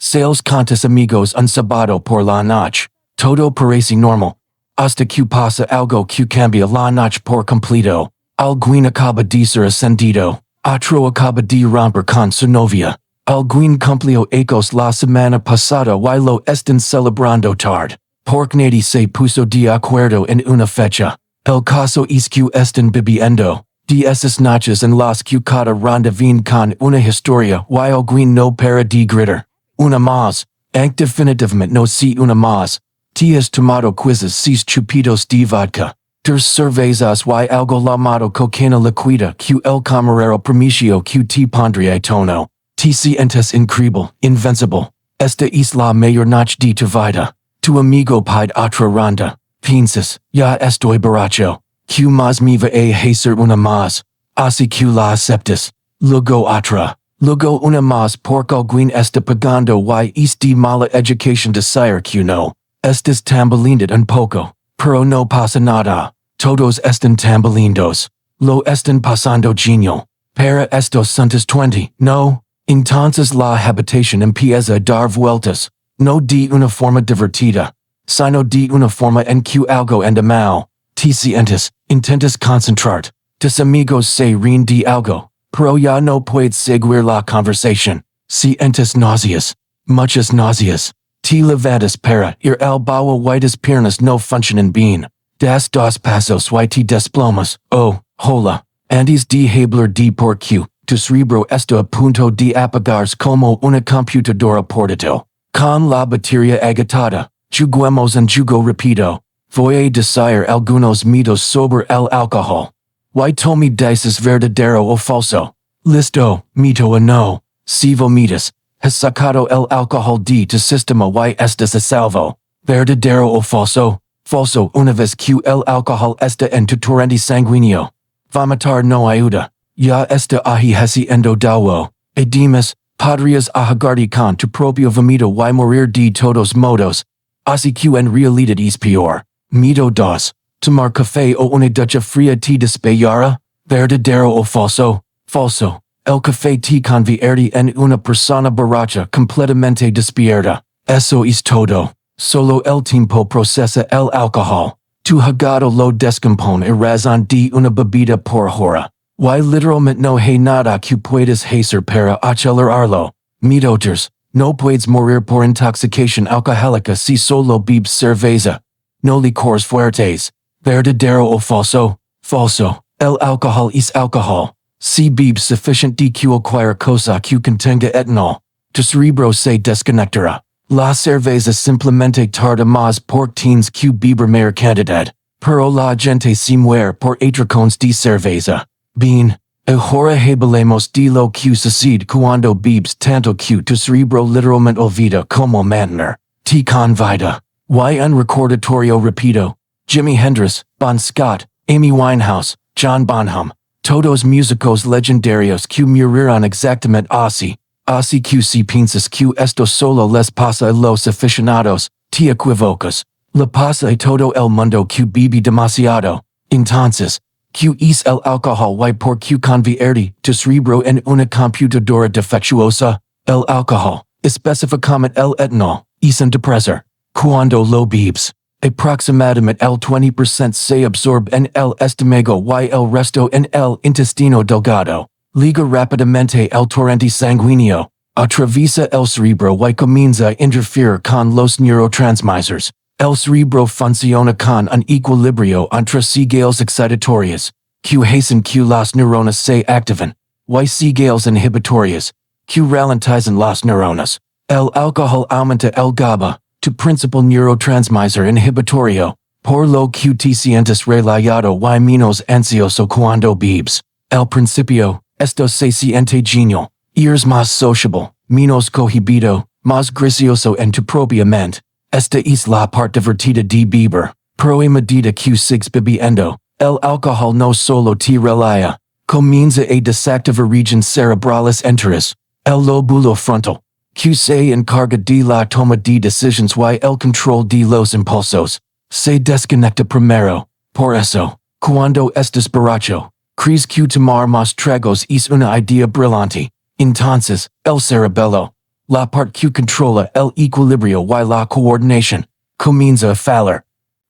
Sales contes amigos un sábado por la noche. Todo parece normal. Hasta que pasa algo que cambia la noche por completo. Alguien acaba de ser ascendido. Otro acaba de romper con su novia. Alguien cumplió años la semana pasada y lo están celebrando tarde. Porque nadie se puso de acuerdo en una fecha. El caso es que están bebiendo. De esas noches en las que cada ronda viene con una historia y alguien no para de gritar. Una más. Aunque definitivamente no si una más. Te has tomado quizzes 6 chupitos de vodka. 3 cervezas y algo llamado cocaína liquida que el camarero promicio que te pondría tono. Te sientes increíble, invencible. Esta es la mayor noche de tu vida. Tu amigo pide otra ronda. Piensas, ya estoy borracho. Que más me va a hacer una más. Así que la aceptas. Luego otra. Luego una más porque alguien está pagando y es de mala educación decir que no. Estás tambaleando un poco. Pero no pasa nada. Todos están tambalindos. Lo están pasando genial. Para estos santos 20, ¿no? Entonces la habitación empieza a dar vueltas. No de una forma divertida, sino de una forma en que algo anda mal. Te sientes, intentas concentrarte. Tus amigos se ríen de algo, pero ya no puedes seguir la conversación. Sientes náuseas, muchas náuseas. Te levantas para ir al baño y tus piernas no funcionan bien. Das 2 pasos y te desplomas. Oh, hola. Antes de hablar de por qué, tu cerebro está a punto de apagarse como una computadora portátil. Con la batería agotada, juguemos en juego rápido. Voy a decir algunos mitos sobre el alcohol. Y tú me dices verdadero o falso. Listo, mito o no. Si vomitas, has sacado el alcohol de tu sistema y estás a salvo. Verdadero o falso. Falso una vez que el alcohol está en tu torrente sanguíneo. Vomitar no ayuda. Ya está ahí haciendo daño. Además, podrías ahogarte con tu propio vómito y morir de todos modos. Así que en realidad es peor. Mito 2. Tomar café o una ducha fría te despierta. Verdadero o falso. Falso. El café te convierte en una persona borracha completamente despierta. Eso es todo. Solo el tiempo procesa el alcohol. Tu hígado lo descompone a razón de una bebida por hora. Y literalmente no hay nada que puedas hacer para acelerarlo. Mito 3. No puedes morir por intoxicación alcohólica si solo bebes cerveza. No licores fuertes. Verdadero o falso. Falso. El alcohol es alcohol. Si bebes suficiente de cualquier cosa que contenga etanol, tu cerebro se desconectará. La cerveza simplemente tarda más porque tienes que beber mayor cantidad. Pero la gente se muere por atracones de cerveza. Bien, ahora hablemos de lo que sucede cuando bebes tanto que tu cerebro literalmente olvida cómo mantener. Te con vida. Y un recordatorio rápido. Jimi Hendrix, Bon Scott, Amy Winehouse, John Bonham. Todos músicos legendarios que murieron exactamente así. Así que si piensas que esto solo les pasa a los aficionados, te equivocas. Le pasa a todo el mundo que bebe demasiado. Entonces, ¿qué es el alcohol y por qué convierte tu cerebro en una computadora defectuosa? El alcohol, específicamente el etanol, es un depresor. Cuando lo bebes, aproximadamente el 20% se absorbe en el estómago y el resto en el intestino delgado. Liga rápidamente el torrente sanguíneo, atraviesa el cerebro y comienza a interferir con los neurotransmisores. El cerebro funciona con un equilibrio entre señales excitatorias, que hacen que las neuronas se activen, y señales inhibitorias, que ralentizan las neuronas. El alcohol aumenta el GABA, tu principal neurotransmisor inhibitorio, por lo que te sientes relajado y menos ansioso cuando bebes. Al principio, esto se siente genial, eres más sociable, menos cohibido, más gracioso en tu propia mente. Esta es la parte divertida de beber, pero a medida que sigues bebiendo, el alcohol no solo te relaja, comienza a desactivar regiones cerebrales enteras. El lóbulo frontal, que se encarga de la toma de decisiones y el control de los impulsos, se desconecta primero. Por eso, cuando estás borracho, crees que tomar más tragos es una idea brillante. Entonces, el cerebelo, La part Q controla el equilibrio y la coordinación. Comienza a falar.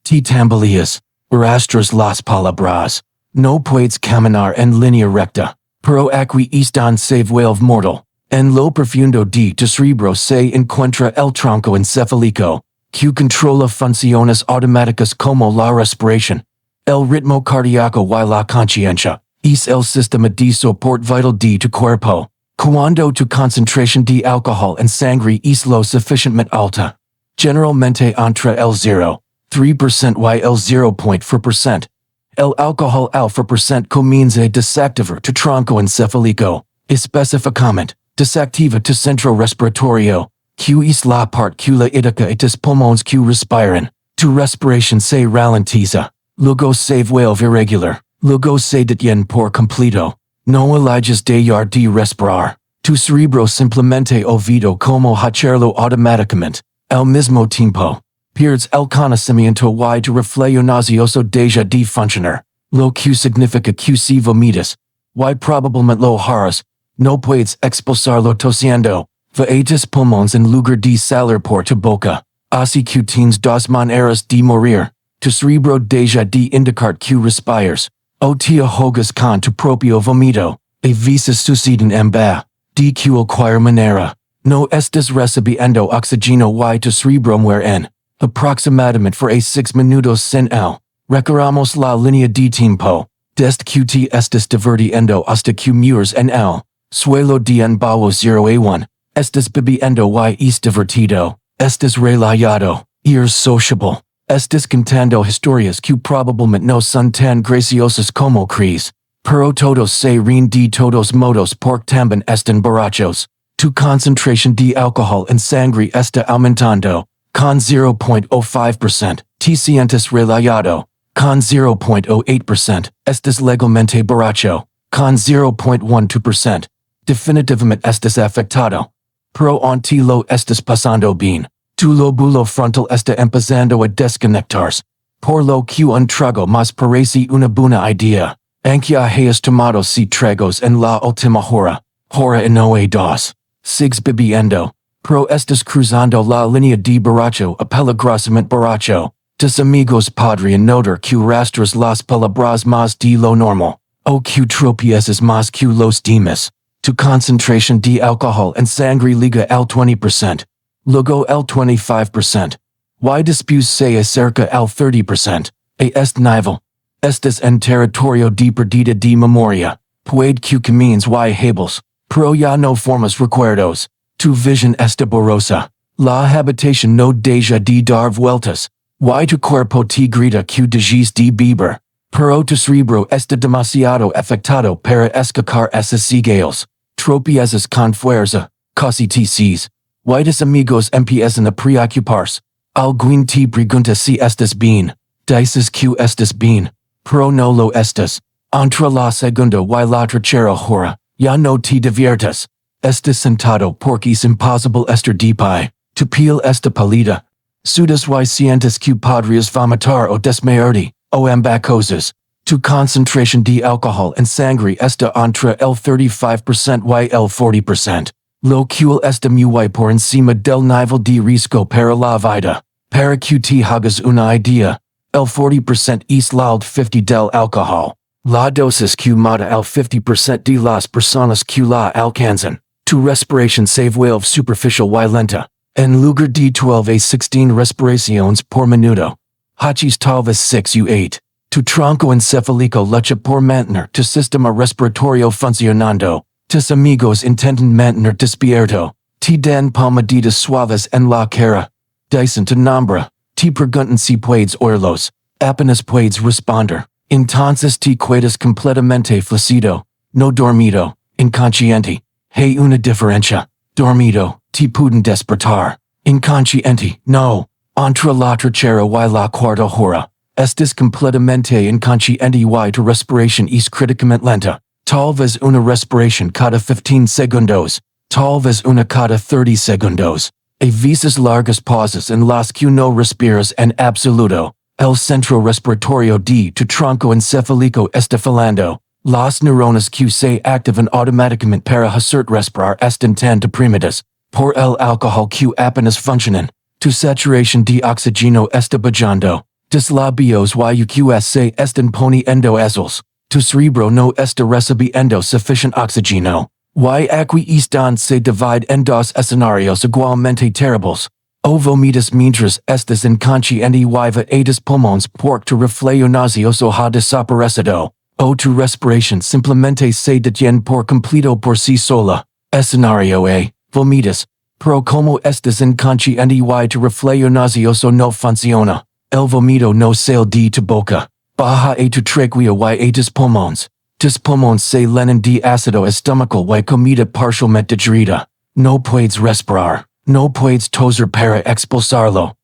T tambaleas. Arrastras las palabras. No puedes caminar en línea recta. Pero aquí están se vuelve mortal. En lo profundo de tu cerebro se encuentra el tronco encefálico, que controla funciones automáticas como la respiración, el ritmo cardíaco y la conciencia. Es el sistema de soporte vital de tu cuerpo. Cuando tu concentración de alcohol en sangre es lo suficientemente alta, generalmente entre el 0,3% y el 0,4%, el alcohol al 4% comienza a desactivar tu tronco encefálico, específicamente, desactiva tu centro respiratorio, que es la parte que la indica a tus pulmones que respiran. Tu respiración se ralentiza, luego se vuelve irregular, luego se detiene por completo. No eliges dejar de respirar. Tu cerebro simplemente olvida cómo hacerlo automáticamente. Al mismo tiempo, pierdes el conocimiento y tu reflejo nauseoso deja de funcionar, lo que significa que si vomitas, y probablemente lo harás, no puedes expulsarlo tosiendo, va a tus pulmones en lugar de salir por tu boca. Así que tienes dos maneras de morir. Tu cerebro deja de indicar que respiras, o te ahogas con tu propio vómito. A veces suceden ambas. De cualquier manera, no estás recibiendo oxígeno y tu cerebro muere en aproximadamente por a 6 minutos sin él. Recorramos la línea de tiempo, desde que te estás divirtiendo hasta que mueres en él. Suelo de en bajo 0 a 1. Estás bebiendo y es divertido. Estás relajado. Eres sociable. Estás contando historias que probablemente no son tan graciosas como crees. Pero todos se ríen de todos modos porque también están borrachos. Tu concentración de alcohol en sangre está aumentando. Con 0,05%. Te sientes relajado. Con 0,08%. Estás legalmente borracho. Con 0,12%. Definitivamente estás afectado. Pero aún te lo estás pasando bien. Tu lóbulo frontal está empezando a desconectarse. Por lo que un trago más parece una buena idea. Aunque hayas tomado si tragos en la última hora y no a dos. Sigues bebiendo. Pero estás cruzando la línea de borracho a peligrosamente borracho. Tus amigos podrían notar que rastras las palabras más de lo normal. O que tropiezas más que los demás. Tu concentración de alcohol en sangre liga al 20%. Luego el 25%. Y después se acerca al 30%. A este nivel. Estás en territorio de perdida de memoria. Puede que camines y hables, pero ya no formas recuerdos. Tu visión está borrosa. La habitación no deja de dar vueltas. Y tu cuerpo te grita que dejes de beber. Pero tu cerebro está demasiado afectado para escapar esas señales. Tropiezas con fuerza, casi te sees. Y tus amigos empiezan a preocuparse. Alguien te pregunta si estás bien. Dices que estás bien. Pero no lo estás. Entre la segunda y la tercera hora, ya no te diviertes. Estás sentado porque es imposible estar de pie. Tu piel está pálida. Sudas y sientes que podrías vomitar o desmayarte, o ambas cosas. Tu concentración de alcohol en sangre está entre el 35% y el 40%. Lo cual está muy por encima del nivel de riesgo para la vida. Para que te hagas una idea. El 40% es la 50 del alcohol. La dosis que mata el 50% de las personas que la alcanzan. Tu respiración se vuelve superficial y lenta. En lugar de 12 a 16 respiraciones por minuto. Haces tal vez 6 u 8. Tu tronco encefálico lucha por mantener tu sistema respiratorio funcionando. Tus amigos intentan mantener despierto. Te dan palmaditas suaves en la cara. Dicen tu nombre. Te preguntan si puedes oírlos. Apenas puedes responder. Entonces te quedas completamente flácido. No dormido. Inconsciente. Hay una diferencia. Dormido. Te pueden despertar. Inconsciente. No. Entre la tercera y la cuarta hora. Estás completamente inconsciente y tu respiración es críticamente lenta. Tal vez una respiración cada 15 segundos. Tal vez una cada 30 segundos. A veces largas pausas en las que no respiras en absoluto. El centro respiratorio de tu tronco encefálico está fallando. Las neuronas que se activan automáticamente para hacer respirar están tan deprimidas. por el alcohol que apenas funcionan. Tu saturación de oxígeno está bajando. Tus labios y que se están poniendo azules. Tu cerebro no está recibiendo suficient oxígeno. Y aquí están se divide en dos escenarios igualmente terribles. O vomitas mientras estás inconsciente y evitas pulmones porque tu reflejo nauseoso ha desaparecido. O tu respiración simplemente se detiene por completo por sí sola. Escenario A. Vomitas. Pero como estás inconsciente y tu reflejo nauseoso no funciona, el vómito no sale de tu boca. Baja a tu trachea y a tus pulmones. Tus pulmones se llenan de ácido estomacal y comida parcialmente digerida. No puedes respirar. No puedes toser para expulsarlo.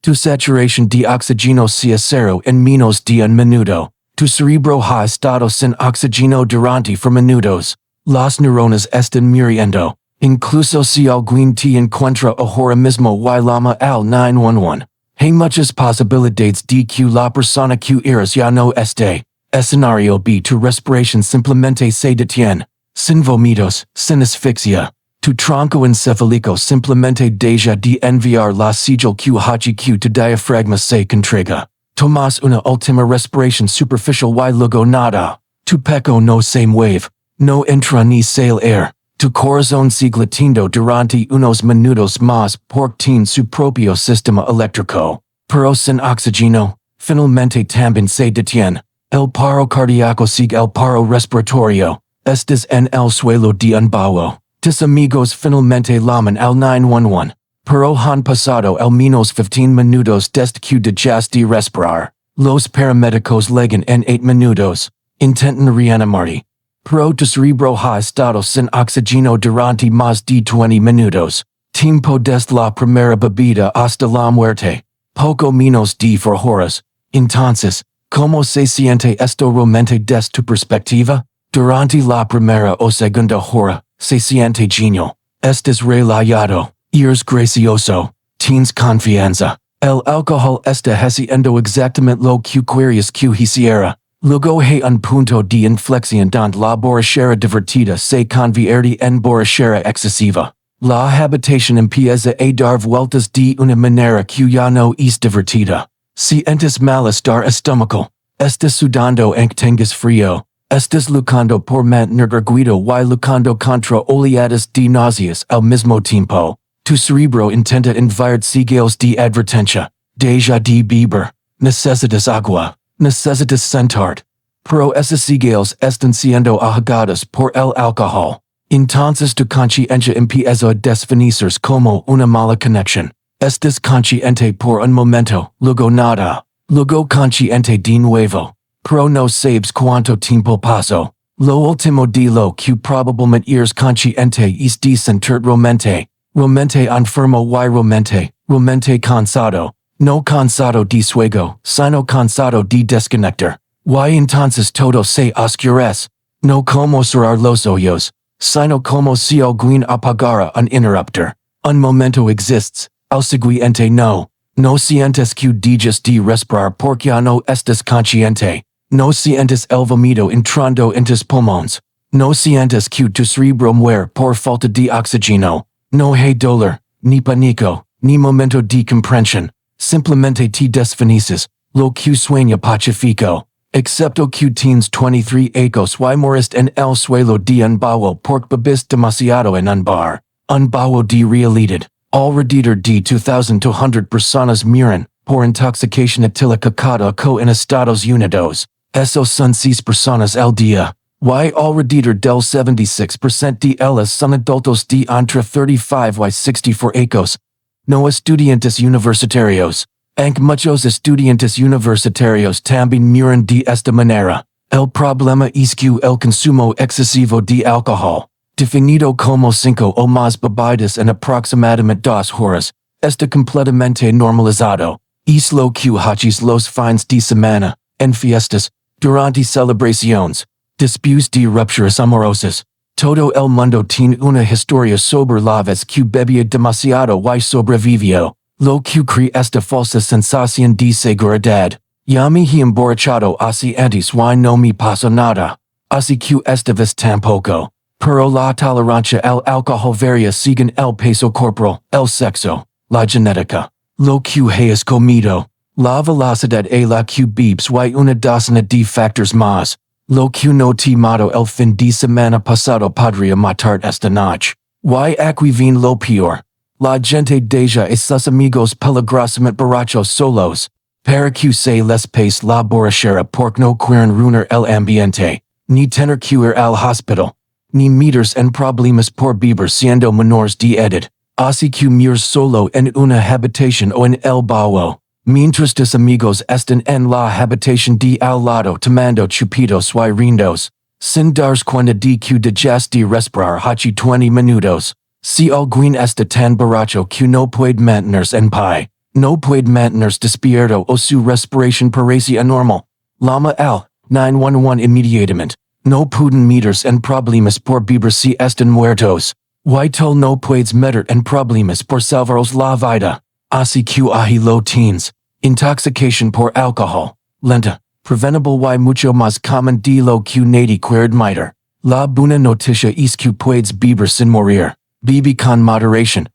Tu saturación de oxígeno sea cero en menos de un minuto. Tu cerebro ha estado sin oxígeno durante por minutos. Las neuronas están muriendo. Incluso si alguien te encuentra ahora mismo y llama al 911. Hay muchas posibilidades de que la persona que eres ya no esté. Escenario B. Tu respiración simplemente se detiene. Sin vómitos, sin asfixia. Tu tronco encefálico simplemente deja de enviar la señal que hace que tu diafragma se contraiga. Tomas una última respiración superficial y luego nada. Tu pecho no se mueve. No entra ni sale air. Tu corazón sigue latiendo durante unos minutos más porque tiene su propio sistema eléctrico. Pero sin oxígeno, finalmente también se detiene. El paro cardíaco sigue el paro respiratorio. Estás en el suelo de un bajo. Tus amigos finalmente llaman al 911. Pero han pasado al menos 15 minutos desde que dejaste de respirar. Los paramédicos llegan en 8 minutos. Intentan reanimarte. Pero tu cerebro ha estado sin oxígeno durante más de 20 minutos. Tiempo desde la primera bebida hasta la muerte. Poco menos de 4 horas. Entonces, ¿cómo se siente esto realmente desde tu perspectiva? Durante la primera o segunda hora, se siente genial. Estás relajado. Eres gracioso. Tienes confianza. El alcohol está haciendo exactamente lo que querías que hiciera. Luego hay un punto de inflexión donde la borrachera divertida se convierte en borrachera excesiva. La habitación empieza a dar vueltas de una manera que ya no es divertida. Sientes malestar estomacal. Estás sudando aunque tengas frío. Estás luchando por mantener erguido y luchando contra oleadas de náuseas al mismo tiempo. Tu cerebro intenta enviar señales de advertencia. Deja de beber. Necesitas agua. Necesitas sentarte. Pero esas señales están siendo ahagadas por el alcohol. Entonces tu conciencia empieza a desvanecerse como una mala conexión. Estás consciente por un momento, luego nada. Luego consciente de nuevo. Pero no sabes cuánto tiempo pasó. Lo último de lo que probablemente eres consciente es de sentir realmente enfermo y realmente cansado. No cansado de sueño, sino cansado de desconectar. Y entonces todo se oscurece. No como cerrar los ojos, sino como si alguien apagara un interruptor. Un momento exists, al siguiente no. No sientes que dejas de respirar porque ya no estás consciente. No sientes el vómito entrando en tus pulmones. No sientes que tu cerebro muere por falta de oxígeno. No hay dolor, ni pánico, ni momento de comprensión. Simplemente te desvaneces, lo que sueña pacífico. Excepto que tienes 23 ecos y moriste en el suelo de un bajo porque bebiste demasiado en un bar. Un bajo de realidad. Alrededor de 2,200 personas mueren por intoxicación etílica cada co en Estados Unidos. Esos son 6 personas al día. Y alrededor del 76% de ellas son adultos de entre 35 y 64 ecos. No estudiantes universitarios. Aunque muchos estudiantes universitarios también mueren de esta manera. El problema es que el consumo excesivo de alcohol, definido como 5 o más bebidas en aproximadamente 2 horas, está completamente normalizado. Es lo que haces los fines de semana, en fiestas, durante celebraciones, después de rupturas amorosas. Todo el mundo tiene una historia sobre la vez que bebía demasiado y sobrevivió. Lo que crea esta falsa sensación de seguridad. Ya me he emborrachado así antes y no me pasó nada. Así que esta vez tampoco. Pero la tolerancia al alcohol varia según el peso corporal, el sexo, la genética, lo que hayas comido, la velocidad a la que bebes y una docena de factors más. Lo que no te mato el fin de semana pasado podría matar esta noche. Y aquí viene lo peor. La gente deja a sus amigos peligrosamente borrachos solos. Para que se les pase la borrachera porque no quieren ruinar el ambiente, ni tener que ir al hospital, ni meterse en problemas por beber siendo menores de edad. Así que miras solo en una habitación o en el bajo. Mientras tus amigos están en la habitación de al lado tomando chupitos y rindos, sin darse cuenta de que dejas de respirar hace 20 minutos. Si alguien está tan borracho que no puede mantenerse en pie, no puede mantenerse despierto o su respiración parece anormal, llama al 911 inmediatamente. No pueden meterse en problemas por beber si están muertos. Y tú no puedes meter en problemas por salvaros la vida. Así que ahí lo tienes. Intoxicación por alcohol, lenta, preventable y mucho más común de lo que nadie quiere admitir. La buena noticia es que puedes beber sin morir. Bebe con moderación,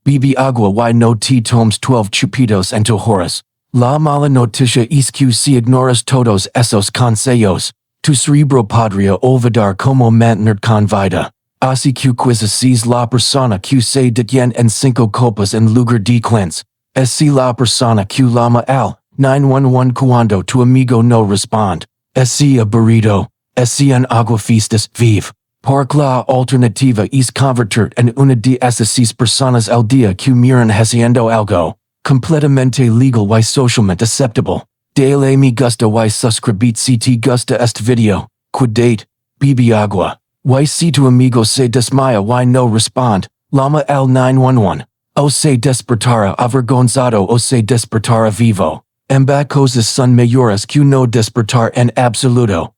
bebe agua y no te tomes 12 chupitos en 2 horas. La mala noticia es que si ignoras todos esos consejos, tu cerebro podría olvidar cómo mantener con vida. Así que quizás la persona que se detiene en 5 copas en lugar de 15. Es si la persona que llama al 911 cuando tu amigo no responde. Es si aburrido. Es si en aguafiestas vive. Porque la alternativa es convertir en una de esas personas al día que miran haciendo algo completamente legal y socialmente aceptable. Dale me gusta y suscribite si te gusta este video. Cuidate, bebe agua. Y si tu amigo se desmaya y no responde, llama al 911. O se despertará avergonzado o se despertará vivo. Ambas cosas son mayores que no despertar en absoluto.